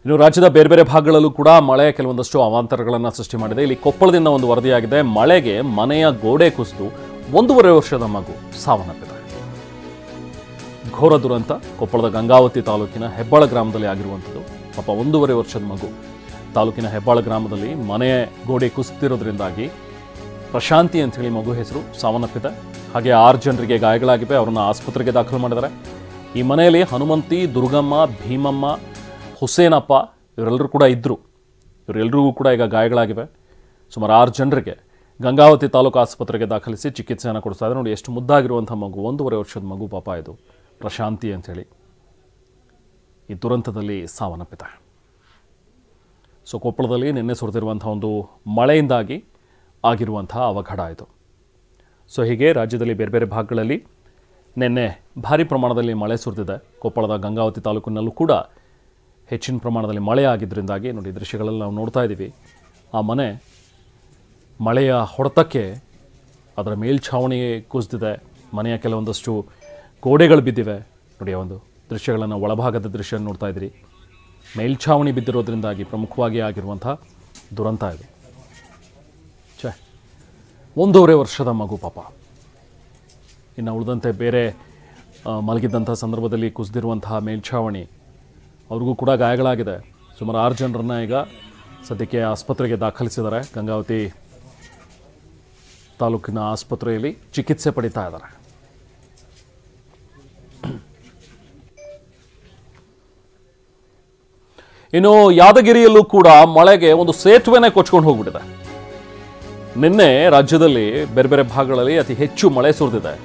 ಇನ್ನು ರಾಜ್ಯದ ಬೇರೆ ಬೇರೆ ಭಾಗಗಳಲ್ಲೂ ಕೂಡ ಮಳೆ ಕೆಲವೊಂದಷ್ಟು ಅವಾಂತರಗಳನ್ನು ಸೃಷ್ಟಿ ಮಾಡಿದೆ. ಇಲ್ಲಿ ಕೊಪ್ಪಳದಿಂದ ಒಂದು ವರದಿಯಾಗಿದೆ. ಮಳೆಗೆ ಮನೆಯ ಗೋಡೆ ಕುಸಿದು 1.5 ವರ್ಷದ ಮಗು ಸಾವನ್ನಪ್ಪಿದೆ. ಘೋರ ದುರಂತ ಕೊಪ್ಪಳದ ಗಂಗಾವತಿ ತಾಲೂಕಿನ ಹೆಬ್ಬಾಳ ಗ್ರಾಮದಲ್ಲಿ ಆಗಿರುವಂಥದ್ದು. ಪಾಪ 1.5 ವರ್ಷದ ಮಗು ತಾಲೂಕಿನ ಹೆಬ್ಬಾಳ ಗ್ರಾಮದಲ್ಲಿ ಮನೆಯ ಗೋಡೆ ಕುಸಿದಿರೋದ್ರಿಂದಾಗಿ ಪ್ರಶಾಂತಿ ಅಂಥೇಳಿ ಮಗು ಹೆಸರು ಸಾವನ್ನಪ್ಪಿದೆ. ಹಾಗೆ 6 ಜನರಿಗೆ ಗಾಯಗಳಾಗಿವೆ. ಅವರನ್ನು ಆಸ್ಪತ್ರೆಗೆ ದಾಖಲು ಮಾಡಿದ್ದಾರೆ. ಈ ಮನೆಯಲ್ಲಿ ಹನುಮಂತಿ, ದುರ್ಗಮ್ಮ, ಭೀಮಮ್ಮ, ಹುಸೇನಪ್ಪ ಇವರೆಲ್ಲರೂ ಕೂಡ ಇದ್ದರು. ಇವರೆಲ್ಲರಿಗೂ ಕೂಡ ಈಗ ಗಾಯಗಳಾಗಿವೆ. ಸುಮಾರು 6 ಜನರಿಗೆ ಗಂಗಾವತಿ ತಾಲೂಕು ಆಸ್ಪತ್ರೆಗೆ ದಾಖಲಿಸಿ ಚಿಕಿತ್ಸೆಯನ್ನು ಕೊಡಿಸ್ತಾ ಇದ್ದಾರೆ. ನೋಡಿ ಎಷ್ಟು ಮುದ್ದಾಗಿರುವಂಥ ಮಗು, 1.5 ವರ್ಷದ ಮಗು ಪಾಪ ಇದು ಪ್ರಶಾಂತಿ ಅಂಥೇಳಿ ಈ ದುರಂತದಲ್ಲಿ ಸಾವನ್ನಪ್ಪಿದೆ. ಸೊ ಕೊಪ್ಪಳದಲ್ಲಿ ನಿನ್ನೆ ಸುರಿದಿರುವಂಥ ಒಂದು ಮಳೆಯಿಂದಾಗಿ ಆಗಿರುವಂಥ ಅವಘಡ ಇದು. ಸೊ ಹೀಗೆ ರಾಜ್ಯದಲ್ಲಿ ಬೇರೆ ಬೇರೆ ಭಾಗಗಳಲ್ಲಿ ನಿನ್ನೆ ಭಾರಿ ಪ್ರಮಾಣದಲ್ಲಿ ಮಳೆ ಸುರಿದಿದೆ. ಕೊಪ್ಪಳದ ಗಂಗಾವತಿ ತಾಲೂಕಿನಲ್ಲೂ ಕೂಡ ಹೆಚ್ಚಿನ ಪ್ರಮಾಣದಲ್ಲಿ ಮಳೆ ಆಗಿದ್ದರಿಂದಾಗಿ ನೋಡಿ ದೃಶ್ಯಗಳಲ್ಲಿ ನಾವು ನೋಡ್ತಾ ಇದ್ದೀವಿ. ಆ ಮನೆ ಮಳೆಯ ಹೊಡೆತಕ್ಕೆ ಅದರ ಮೇಲ್ಛಾವಣಿ ಕುಸಿದಿದೆ. ಮನೆಯ ಕೆಲವೊಂದಷ್ಟು ಗೋಡೆಗಳು ಬಿದ್ದಿವೆ. ನೋಡಿ ಒಂದು ದೃಶ್ಯಗಳನ್ನು, ಒಳಭಾಗದ ದೃಶ್ಯ ನೋಡ್ತಾ ಇದ್ದೀರಿ. ಮೇಲ್ಛಾವಣಿ ಬಿದ್ದಿರೋದ್ರಿಂದಾಗಿ ಪ್ರಮುಖವಾಗಿ ಆಗಿರುವಂಥ ದುರಂತ ಇದು. 1.5 ವರ್ಷದ ಮಗು ಪಾಪ. ಇನ್ನು ಉಳಿದಂತೆ ಬೇರೆ ಮಲಗಿದ್ದಂಥ ಸಂದರ್ಭದಲ್ಲಿ ಕುಸಿದಿರುವಂತಹ ಮೇಲ್ಛಾವಣಿ, ಅವ್ರಿಗೂ ಕೂಡ ಗಾಯಗಳಾಗಿದೆ. ಸುಮಾರು 6 ಜನರನ್ನು ಈಗ ಸದ್ಯಕ್ಕೆ ಆಸ್ಪತ್ರೆಗೆ ದಾಖಲಿಸಿದ್ದಾರೆ. ಗಂಗಾವತಿ ತಾಲೂಕಿನ ಆಸ್ಪತ್ರೆಯಲ್ಲಿ ಚಿಕಿತ್ಸೆ ಪಡಿತಾ ಇದ್ದಾರೆ. ಇನ್ನು ಯಾದಗಿರಿಯಲ್ಲೂ ಕೂಡ ಮಳೆಗೆ ಒಂದು ಸೇತುವೆನೇ ಕೊಚ್ಕೊಂಡು ಹೋಗ್ಬಿಟ್ಟಿದೆ. ನಿನ್ನೆ ರಾಜ್ಯದಲ್ಲಿ ಬೇರೆ ಬೇರೆ ಭಾಗಗಳಲ್ಲಿ ಅತಿ ಹೆಚ್ಚು ಮಳೆ ಸುರಿದಿದೆ.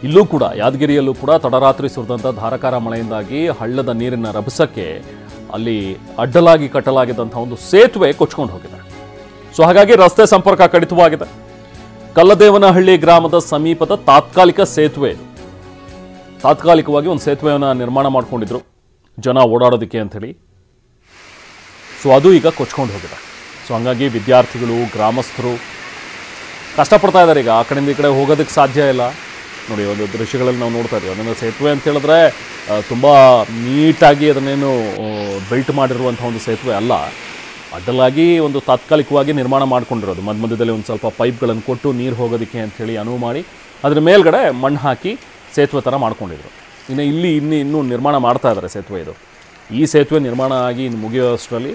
ಇಲ್ಲೂ ಕೂಡ ಯಾದಗಿರಿಯಲ್ಲೂ ಕೂಡ ತಡರಾತ್ರಿ ಸುರಿದಂಥ ಧಾರಾಕಾರ ಮಳೆಯಿಂದಾಗಿ ಹಳ್ಳದ ನೀರಿನ ರಭಸಕ್ಕೆ ಅಲ್ಲಿ ಅಡ್ಡಲಾಗಿ ಕಟ್ಟಲಾಗಿದ್ದಂಥ ಒಂದು ಸೇತುವೆ ಕೊಚ್ಕೊಂಡು ಹೋಗಿದೆ. ಸೊ ಹಾಗಾಗಿ ರಸ್ತೆ ಸಂಪರ್ಕ ಕಡಿತವಾಗಿದೆ. ಕಲ್ಲದೇವನಹಳ್ಳಿ ಗ್ರಾಮದ ಸಮೀಪದ ತಾತ್ಕಾಲಿಕ ಸೇತುವೆ ಇದು. ತಾತ್ಕಾಲಿಕವಾಗಿ ಒಂದು ಸೇತುವೆಯನ್ನು ನಿರ್ಮಾಣ ಮಾಡಿಕೊಂಡಿದ್ರು ಜನ ಓಡಾಡೋದಕ್ಕೆ ಅಂಥೇಳಿ. ಸೊ ಅದು ಈಗ ಕೊಚ್ಕೊಂಡು ಹೋಗಿದೆ. ಸೊ ಹಾಗಾಗಿ ವಿದ್ಯಾರ್ಥಿಗಳು, ಗ್ರಾಮಸ್ಥರು ಕಷ್ಟಪಡ್ತಾ ಇದ್ದಾರೆ. ಈಗ ಆ ಕಡೆಯಿಂದ ಈ ಕಡೆ ಹೋಗೋದಕ್ಕೆ ಸಾಧ್ಯ ಇಲ್ಲ. ನೋಡಿ ಒಂದು ದೃಶ್ಯಗಳಲ್ಲಿ ನಾವು ನೋಡ್ತಾ ಇದ್ದೀವಿ. ಅದನ್ನು ಸೇತುವೆ ಅಂತ ಹೇಳಿದ್ರೆ ತುಂಬ ನೀಟಾಗಿ ಅದನ್ನೇನು ಬೆಲ್ಟ್ ಮಾಡಿರುವಂಥ ಒಂದು ಸೇತುವೆ ಅಲ್ಲ. ಅಡ್ಡಲಾಗಿ ಒಂದು ತಾತ್ಕಾಲಿಕವಾಗಿ ನಿರ್ಮಾಣ ಮಾಡ್ಕೊಂಡಿರೋದು. ಮಧ್ಯದಲ್ಲಿ ಒಂದು ಸ್ವಲ್ಪ ಪೈಪ್ಗಳನ್ನು ಕೊಟ್ಟು ನೀರು ಹೋಗೋದಕ್ಕೆ ಅಂಥೇಳಿ ಅನುವು ಮಾಡಿ ಅದರ ಮೇಲ್ಗಡೆ ಮಣ್ಣು ಹಾಕಿ ಸೇತುವೆ ಥರ ಮಾಡ್ಕೊಂಡಿದ್ರು. ಇನ್ನು ಇಲ್ಲಿ ಇನ್ನೂ ನಿರ್ಮಾಣ ಮಾಡ್ತಾ ಇದ್ದಾರೆ ಸೇತುವೆ ಇದು. ಈ ಸೇತುವೆ ನಿರ್ಮಾಣ ಆಗಿ ಇನ್ನು ಮುಗಿಯೋಷ್ಟರಲ್ಲಿ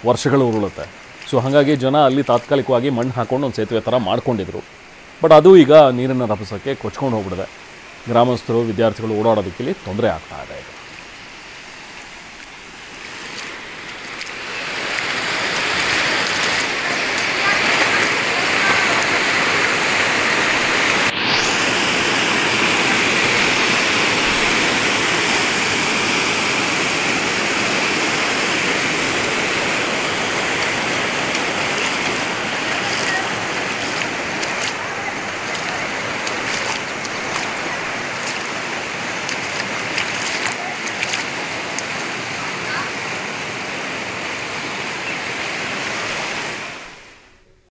ವರ್ಷಗಳು ಉರುಳುತ್ತೆ. ಸೊ ಹಾಗಾಗಿ ಜನ ಅಲ್ಲಿ ತಾತ್ಕಾಲಿಕವಾಗಿ ಮಣ್ಣು ಹಾಕ್ಕೊಂಡು ಒಂದು ಸೇತುವೆ ಥರ ಮಾಡ್ಕೊಂಡಿದ್ರು. ಬಟ್ ಅದು ಈಗ ನೀರಿನ ರಭಸಕ್ಕೆ ಕೊಚ್ಕೊಂಡು ಹೋಗ್ಬಿಡಿದೆ. ಗ್ರಾಮಸ್ಥರು, ವಿದ್ಯಾರ್ಥಿಗಳು ಓಡಾಡೋದಕ್ಕೆ ಇಲ್ಲಿ ತೊಂದರೆ ಆಗ್ತಾ ಇದೆ.